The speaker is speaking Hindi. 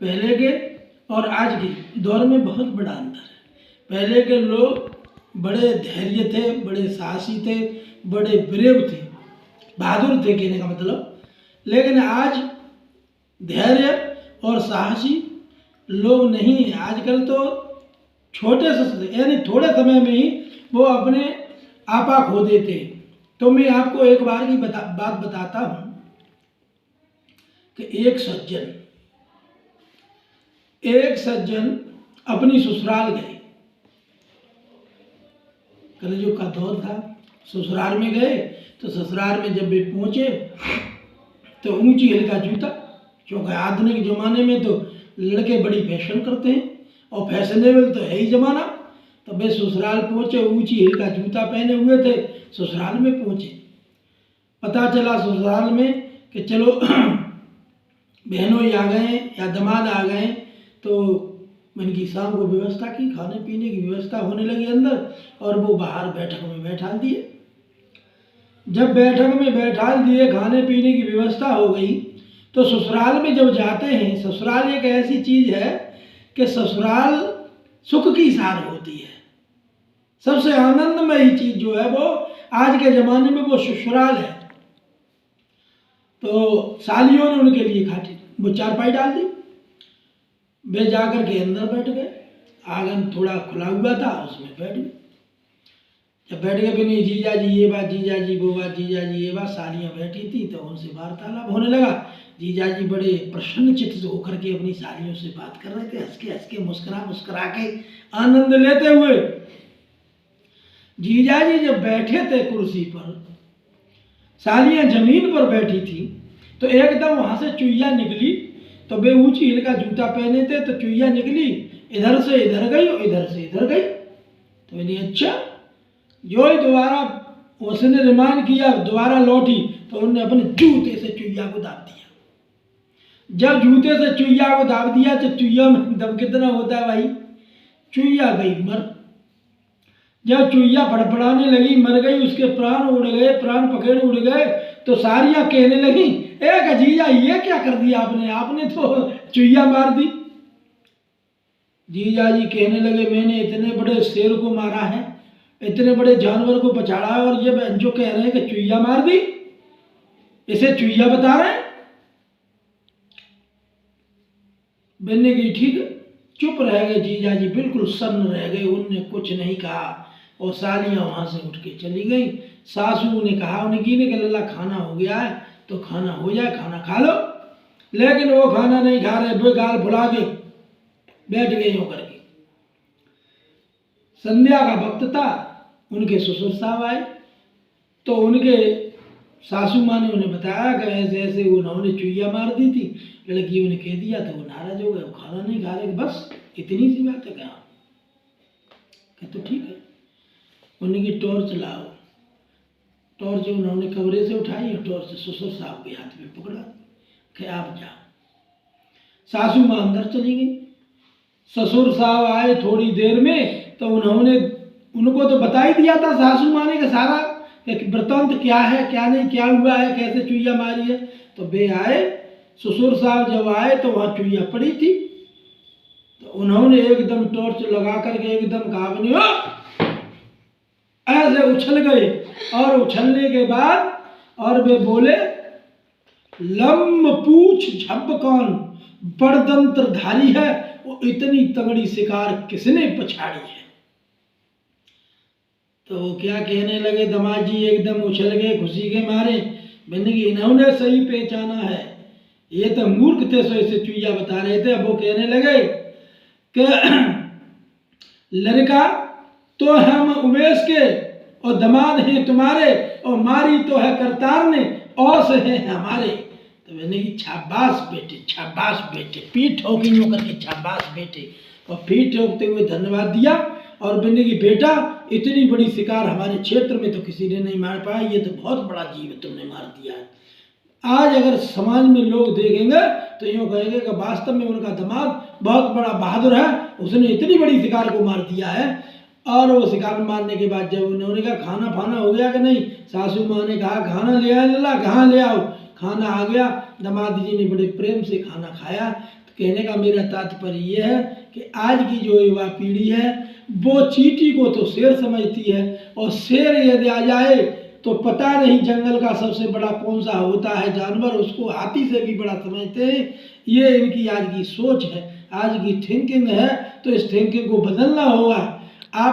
पहले के और आज के दौर में बहुत बड़ा अंतर है। पहले के लोग बड़े धैर्य थे, बड़े साहसी थे, बड़े ब्रेव थे, बहादुर थे कहने का मतलब। लेकिन आज धैर्य और साहसी लोग नहीं हैं। आजकल तो छोटे से यानी थोड़े समय में ही वो अपने आपा खो देते हैं। तो मैं आपको एक बार की बात बताता हूँ कि एक सज्जन अपनी ससुराल गए। कलयुग का दौर था, ससुराल में गए। तो ससुराल में जब वे पहुंचे तो ऊंची हिल का जूता, क्योंकि आधुनिक जमाने में तो लड़के बड़ी फैशन करते हैं और फैशनेबल तो है ही जमाना। तो वे ससुराल पहुंचे, ऊंची हिल का जूता पहने हुए थे, ससुराल में पहुंचे। पता चला ससुराल में कि चलो बहनों ही आ गए या दामाद आ गए। तो उनकी शाम को व्यवस्था की, खाने पीने की व्यवस्था होने लगी अंदर, और वो बाहर बैठक में बैठा दिए। जब बैठक में बैठा दिए, खाने पीने की व्यवस्था हो गई, तो ससुराल में जब जाते हैं, ससुराल एक ऐसी चीज है कि ससुराल सुख की सार होती है। सबसे आनंदमयी चीज जो है वो आज के जमाने में वो ससुराल है। तो सालियों ने उनके लिए खाटी वो चारपाई डाल दी। वे जाकर के अंदर बैठ गए। आंगन थोड़ा खुला हुआ था, उसमें बैठ गए। जब बैठ गए भी नहीं, जीजा जी ये बात, जीजा जी वो बात, जीजा जी ये बात, सालियां बैठी थी तो उनसे वार्तालाप होने लगा। जीजा जी बड़े प्रसन्न चित्त से होकर के अपनी सालियों से बात कर रहे थे, हंस के मुस्कुरा मुस्कुरा के आनंद लेते हुए। जीजा जी जब बैठे थे कुर्सी पर, सालियां जमीन पर बैठी थी, तो एकदम वहां से चुईया निकली। तो वे ऊंची हिल का जूता पहने थे, तो चुईया निकली, इधर से इधर गई और इधर से इधर गई। तो मैंने अच्छा, जो ही दोबारा उसने रिमांड किया, दोबारा लौटी, तो उन्होंने अपने जूते से चुईया को दाब दिया। जब जूते से चुईया को दाब दिया तो चुईया में दम कितना होता है भाई, चुईया गई मर। जब चुईया फड़फड़ाने लगी, मर गई, उसके प्राण उड़ गए, प्राण पखेड़ उड़ गए। तो सारियां कहने लगी, एक जीजा ये क्या कर दिया आपने, आपने तो चुईया मार दी। जीजा जी कहने लगे, मैंने इतने बड़े शेर को मारा है, इतने बड़े जानवर को पछाड़ा है, और ये जो कह रहे हैं कि चुईया मार दी, इसे चुईया बता रहे हैं। बनने की ठीक, चुप रह गए जीजा जी, बिल्कुल सन्न रह गए, उनने कुछ नहीं कहा। और सालियां वहां से उठ के चली गई। सासू ने कहा उनकी ने कि लल्ला खाना हो गया है तो खाना हो जाए, खाना खा लो। लेकिन वो खाना नहीं खा रहे, वे गाल फुला के बैठ गए होकर के। संध्या का वक्त था, उनके ससुर साहब आए। तो उनके सासू माँ ने उन्हें बताया कि ऐसे ऐसे उन्होंने चुईया मार दी थी। लड़कियों ने कह दिया तो वो नाराज हो गए, वो खाना नहीं खा रहे। बस इतनी सी बात है। कहा तो ठीक है। उन्होंने की टॉर्च लाओ। टॉर्च उन्होंने कमरे से उठाई और टॉर्च ससुर साहब के हाथ में पकड़ा कि आप जाओ। सासू माँ अंदर चली गई। ससुर साहब आए थोड़ी देर में, तो उन्होंने उनको तो बता ही दिया था सासू माँ ने कि सारा वृत्तांत क्या है, क्या नहीं, क्या हुआ है, कैसे चुईया मारी है। तो वे आए, ससुर साहब जब आए तो वहां चुईया पड़ी थी। तो उन्होंने एकदम टॉर्च लगा करके एकदम कहा बनी ऐसे उछल गए। और उछलने के बाद और वे बोले, लंब पूछ झप कौन बड़दंत्रधारी है, वो इतनी तगड़ी शिकार किसने पछाड़ी है। तो क्या कहने लगे, दामाद जी एकदम उछल गए खुशी के मारे। मैंने कि इन्होंने सही पहचाना है, ये तो मूर्ख थे, सो इसे चुईया बता रहे थे। अब वो कहने लगे कि लड़का तो हम उमेश के और दामाद हैं तुम्हारे, और मारी तो है करतार ने, औस है हमारे। तो मैंने कि शाबाश बेटे, शाबाश बेटे, पीठ ठोकी यूं करके शाबाश बेटे, और पीठ ठोकते हुए धन्यवाद दिया। और मैंने कि बेटा इतनी बड़ी शिकार हमारे क्षेत्र में तो किसी ने नहीं मार पाया, ये तो बहुत बड़ा जीव तुमने मार दिया है। आज अगर समाज में लोग देखेंगे तो यूँ कहेंगे कि वास्तव में उनका दामाद बहुत बड़ा बहादुर है, उसने इतनी बड़ी शिकार को मार दिया है। और वो शिकार मारने के बाद जब उन्होंने कहा खाना फाना हो गया कि नहीं, सासू माँ ने कहा खाना ले आए लल्ला, कहाँ ले आओ। खाना आ गया, दामाद जी ने बड़े प्रेम से खाना खाया। कहने का मेरा तात्पर्य यह है कि आज की जो युवा पीढ़ी है वो चींटी को तो शेर समझती है, और शेर यदि आ जाए तो पता नहीं जंगल का सबसे बड़ा कौन सा होता है जानवर, उसको हाथी से भी बड़ा समझते हैं। ये इनकी आज की सोच है, आज की थिंकिंग है। तो इस थिंकिंग को बदलना होगा। आप